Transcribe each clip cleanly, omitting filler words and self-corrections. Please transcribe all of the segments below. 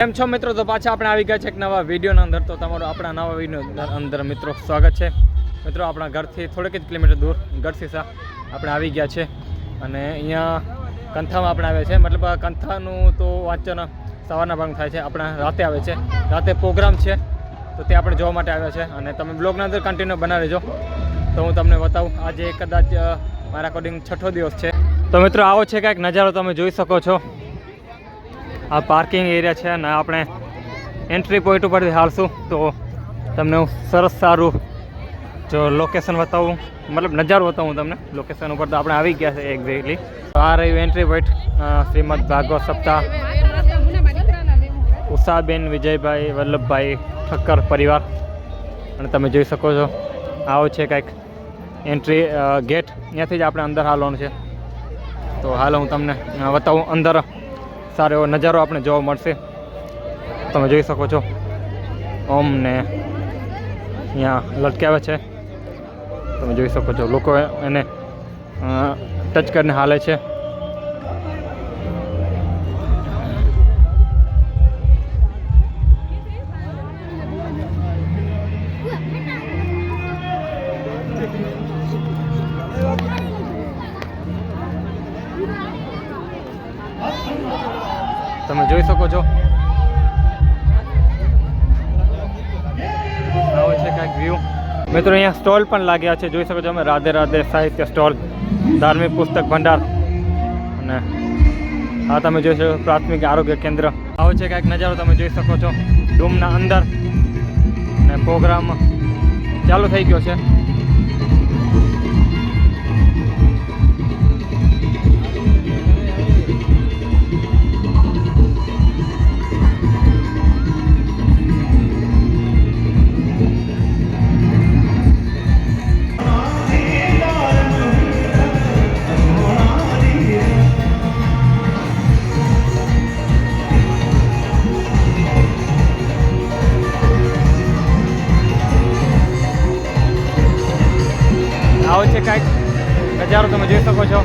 કેમ છો મિત્રો? તો પાછા આપણે આવી ગયા છે એક નવા વિડીયોના અંદર. તો તમારું આપણા નવા વિડીયો અંદર મિત્રો સ્વાગત છે. મિત્રો આપણા ઘરથી થોડેક જ કિલોમીટર દૂર ગઢસીસા આપણે આવી ગયા છે અને અહીંયા કંથામાં આપણે આવ્યા છે. મતલબ કંથાનું તો વાંચન સવારના ભાગમાં થાય છે, આપણા રાતે આવે છે, રાતે પ્રોગ્રામ છે, તો તે આપણે જોવા માટે આવ્યા છે અને તમે બ્લોગના અંદર કન્ટિન્યુ બનાવી રહેજો તો હું તમને બતાવું. આજે કદાચ મારા અકોર્ડિંગ 6થો દિવસ છે. તો મિત્રો આવો છે કાંઈક નજારો તમે જોઈ શકો છો. આ પાર્કિંગ એરિયા છે અને આપણે એન્ટ્રી પોઈન્ટ ઉપરથી હાલશું તો તમને હું સરસ સારું જો લોકેશન બતાવું, મતલબ નજારો બતાવું તમને. લોકેશન ઉપર તો આપણે આવી ગયા છે એક્ઝેક્ટલી. આ રહ્યું એન્ટ્રી પોઈન્ટ શ્રીમદ ભાગવત સપ્તાહ ઉષાબેન વિજયભાઈ વલ્લભભાઈ ઠક્કર પરિવાર. અને તમે જોઈ શકો છો આવો છે કાંઈક એન્ટ્રી ગેટ, ત્યાંથી જ આપણે અંદર હાલવાનું છે. તો હાલ હું તમને બતાવું. અંદર સારો એવો નજારો આપણે જોવા મળશે. તમે જોઈ શકો છો ઓમ ને અહીંયા લટકાવે છે, તમે જોઈ શકો છો. લોકો એને ટચ કરીને હાલે છે. તમે જોઈ શકો છો આવો છે કાંઈક વ્યૂ. મિત્રો અહીંયા સ્ટોલ પણ લાગ્યા છે, જોઈ શકો છો અમે. રાધે રાધે સાહિત્ય સ્ટોલ, ધાર્મિક પુસ્તક ભંડાર અને આ તમે જોઈ શકો પ્રાથમિક આરોગ્ય કેન્દ્ર. આવો છે કાંઈક નજારો તમે જોઈ શકો છો ડૂમના અંદર. અને પ્રોગ્રામ ચાલુ થઈ ગયો છે. આવો છે કાંઈક નજારો તમે જોઈ શકો છો.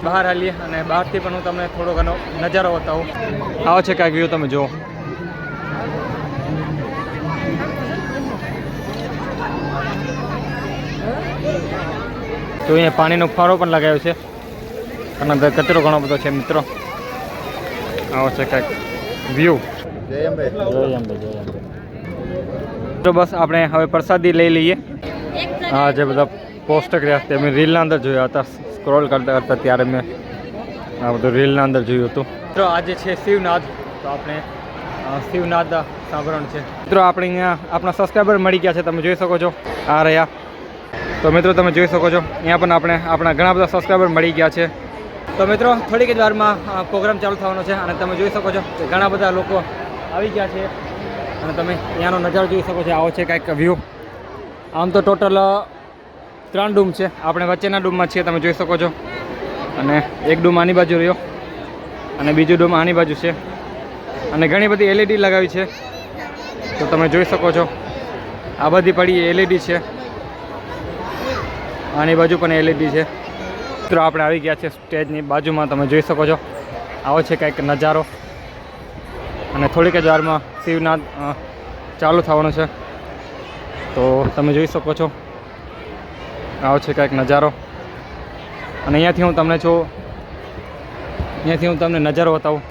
બહાર હાલીએ અને બહારથી પણ હું તમને થોડો ઘણો નજારો બતાવું. આવો છે કાંઈક વ્યૂ તમે જુઓ. તો અહીંયા પાણીનો ફાળો પણ લગાવ્યો છે અને અંદર કચરો ઘણો બધો છે મિત્રો. આવો છે કાંઈક વ્યૂ. તો બસ આપણે હવે પ્રસાદી લઈ લઈએ. હા, જે બધા પોસ્ટ કર્યા તે મેં રીલના અંદર જોયા હતા. સ્ક્રોલ કરતા કરતા ત્યારે મેં આ બધું રીલના અંદર જોયું હતું. મિત્રો આજે છે શિવનાથ, તો આપણે શિવનાથ સાંભળવાનું છે. મિત્રો આપણે અહીંયા આપણા સબસ્ક્રાઈબર મળી ગયા છે, તમે જોઈ શકો છો. આ રહ્યા. તો મિત્રો તમે જોઈ શકો છો અહીંયા પણ આપણે આપણા ઘણા બધા સબસ્ક્રાઈબર મળી ગયા છે. તો મિત્રો થોડીક જ વારમાં પ્રોગ્રામ ચાલુ થવાનો છે અને તમે જોઈ શકો છો કે ઘણા બધા લોકો આવી ગયા છે અને તમે અહીંયાનો નજારો જોઈ શકો છો. આવો છે કાંઈક વ્યૂ. આમ તો ટોટલ 3 ડૂમ છે, આપણે વચ્ચેના ડૂમમાં છીએ, તમે જોઈ શકો છો. અને એક ડૂમ આની બાજુ રહ્યો અને બીજું ડૂમ આની બાજુ છે અને ઘણી બધી LED લગાવી છે, તો તમે જોઈ શકો છો. આ બધી પડી LED છે, આની બાજુ પણ LED છે. મિત્રો આપણે આવી ગયા છે સ્ટેજની બાજુમાં, તમે જોઈ શકો છો. આવો છે કંઈક નજારો અને થોડીક જ વારમાં શિવનાથ ચાલુ થવાનું છે, તો તમે જોઈ શકો છો. આવો છે કંઈક નજારો અને અહીંયાથી હું તમને નજારો બતાવું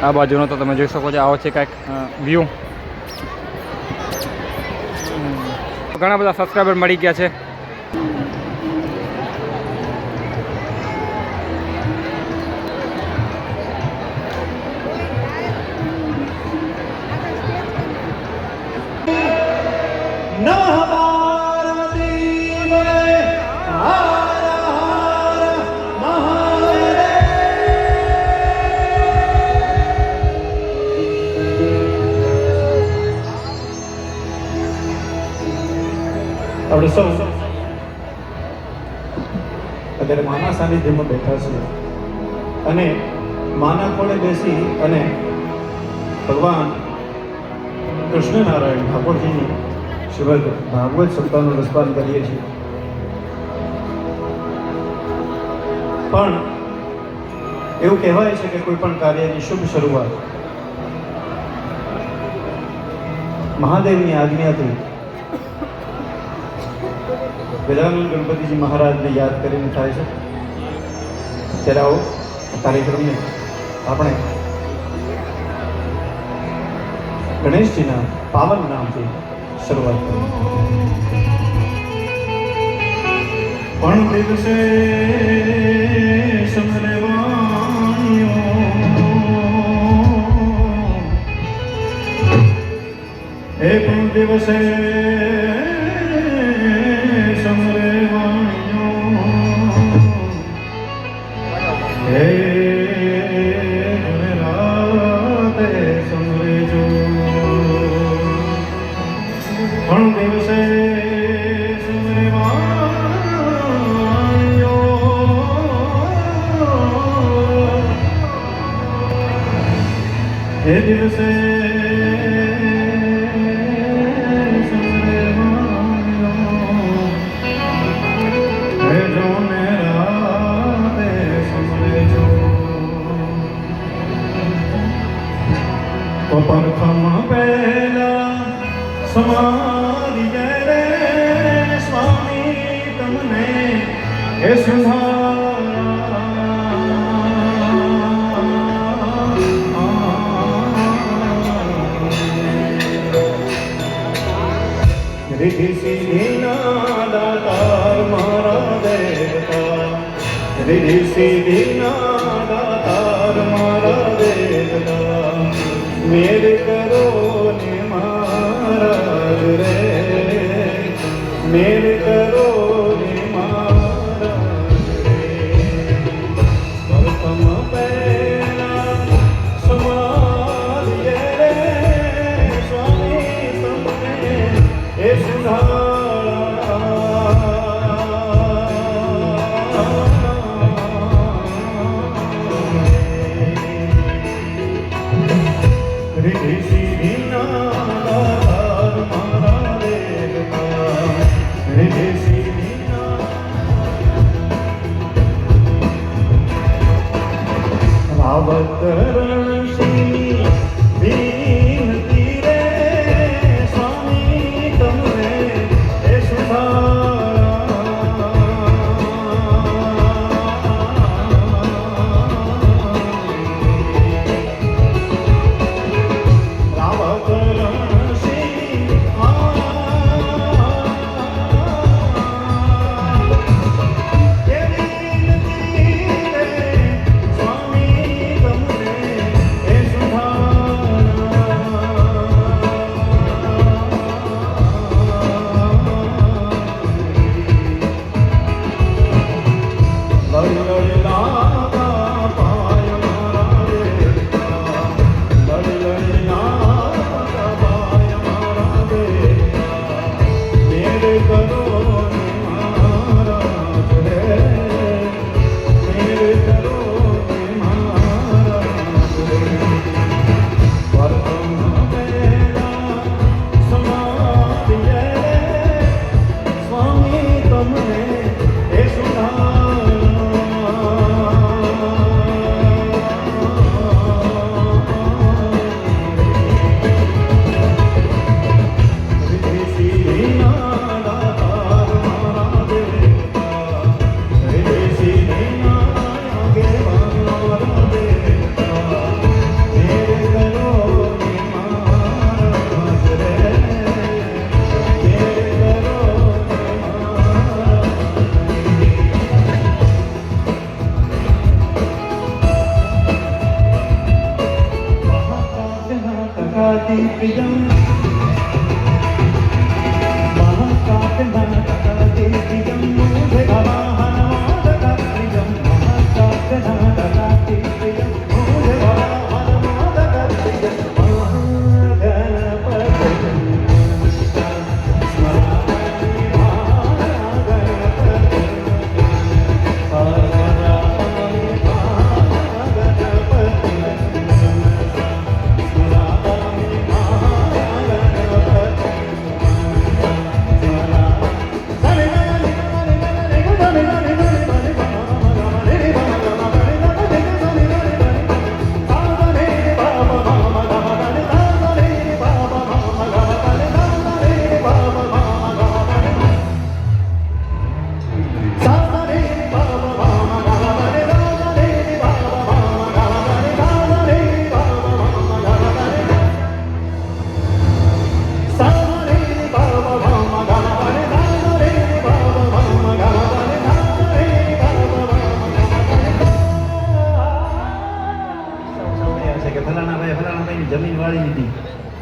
આ બાજુનો. તો તમે જોઈ શકો છો, આવો છે કાંઈક વ્યૂ. ઘણા બધા સબસ્ક્રાઈબર મળી ગયા છે. આપણે સૌ અત્યારે માના સાનિધ્યમાં બેઠા છીએ અને માના ખોળે બેસી અને ભગવાન કૃષ્ણનારાયણ ઠાકોરજીની શ્રીમદ ભાગવત સપ્તાહનું રસપાન કરીએ છીએ. પણ એવું કહેવાય છે કે કોઈ પણ કાર્યની શુભ શરૂઆત મહાદેવની આજ્ઞાથી ગજાનન ગણપતિજી મહારાજને યાદ કરીને થાય છે. ત્યારે આવો કાર્યક્રમને આપણે ગણેશજીના પાવન નામથી શરૂઆત કરીએ. પણ દિવસે સમરે વાણીઓ એ પણ દિવસે એ દિવસે પરખમ પહેલા સમારી રે સ્વામી તમને એ रिद्धि सिद्धिना दातार मारा देवता रिद्धि सिद्धिना दातार मारा देवता मेर करो ने महाराज रे मेर करो ने महाराज रे प्रथम पहला समाधिए रे स्वामी तुमने ए सुधारा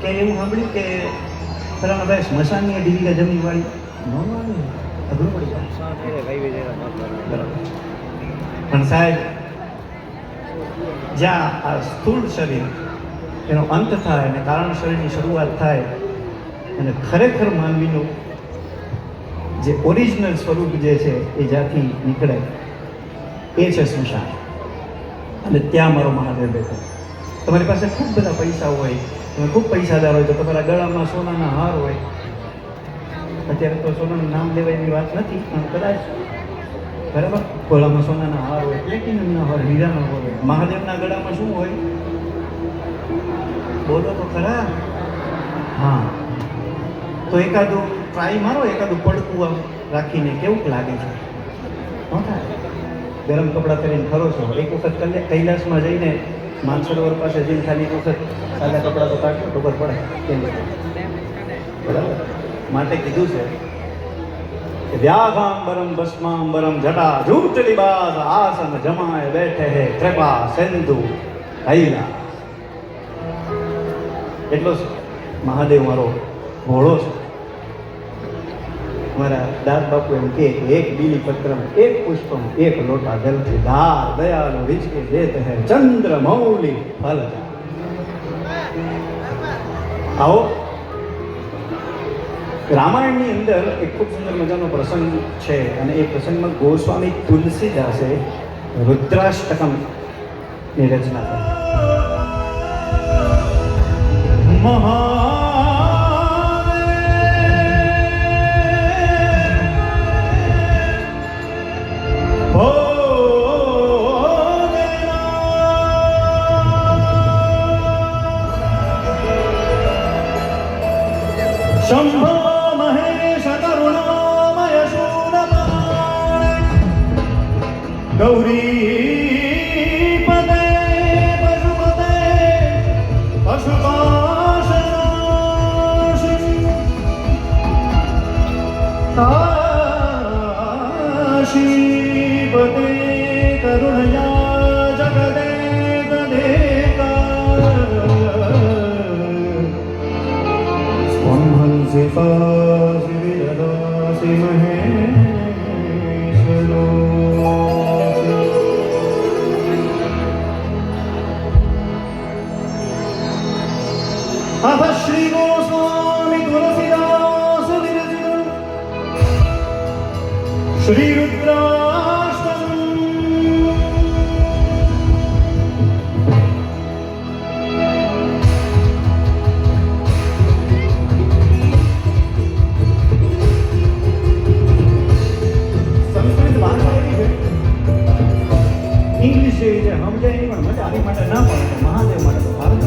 કે એવું સાંભળ્યું કે પેલા ભાઈ સ્મશાનની ઢીલી જમીન વાળી ન આવે અઘરું પડી જાય બરાબર. પણ સાહેબ જ્યાં આ સ્થૂળ શરીર એનો અંત થાય અને કારણ શરીરની શરૂઆત થાય અને ખરેખર માનવીનું જે ઓરિજિનલ સ્વરૂપ જે છે એ જ્યાંથી નીકળે એ છે સ્મશાન. અને ત્યાં મારો મહાદેવ બેઠો. તમારી પાસે ખૂબ બધા પૈસા હોય, તમે ખૂબ પૈસાદાર હોય તો તમારા ગળામાં સોનાના હાર હોય. અત્યારે તો સોનાનું નામ લેવાય એવી વાત નથી, પણ કદાચ બરાબર ગળામાં સોનાના હાર હોય, પ્લેટિનમના હાર, હીરાના હોય. મહાદેવના ગળામાં શું હોય બોલો તો ખરા. હા, તો એકાદું ટ્રાય મારો, એકાદું પડકું આમ રાખીને કેવું લાગે છે. ન થાય. ગરમ કપડાં પહેરીને ફરો છો, એક વખત કૈલાસમાં જઈને માનસરોવર પાસે જઈને ખાલી એક વખત સાદા કપડાં તો કાઢશો ખબર પડે કેમ. બરાબર, માટે કીધું છે કે વ્યાઘાંબરમ ભસ્માંબરમ જટા ઝૂટલી બાદ આસન જમાય બેઠે હે કૃપા સિંધુ હૈલા. એટલો જ મહાદેવ મારો ભોળો છે. મારા દાસ બાપુ એમ કે એક બીલી પત્રમ એક પુષ્પમ એક લોટા જલથી ધાર દયાલો વિચકે દેત હે ચંદ્ર મૌલી ફલ. આવો રામાયણની અંદર એક ખૂબ સુંદર મજાનો પ્રસંગ છે અને એ પ્રસંગમાં ગોસ્વામી તુલસીદાસે રુદ્રાષ્ટકમની રચના કરી. શંભો મહેશ કરુણામય શૂરપાણ ગૌરી પદે પશુપતે પશુપાશનાશિ કાશીપતે કરુણયા જગદે સ્પંહંસિ વિરદાસि મહેશ્વરો. અથ શ્રી ગોસ્વામી તુલસીદાસ વિરચિત શ્રી રુદ્રાષ્ટકમ. ઇંગ્લિશ જે સમજાય નહીં પણ મજા આવી માટે ના પડે મહાદેવ માટે તો ભારત.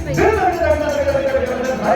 ભાઈ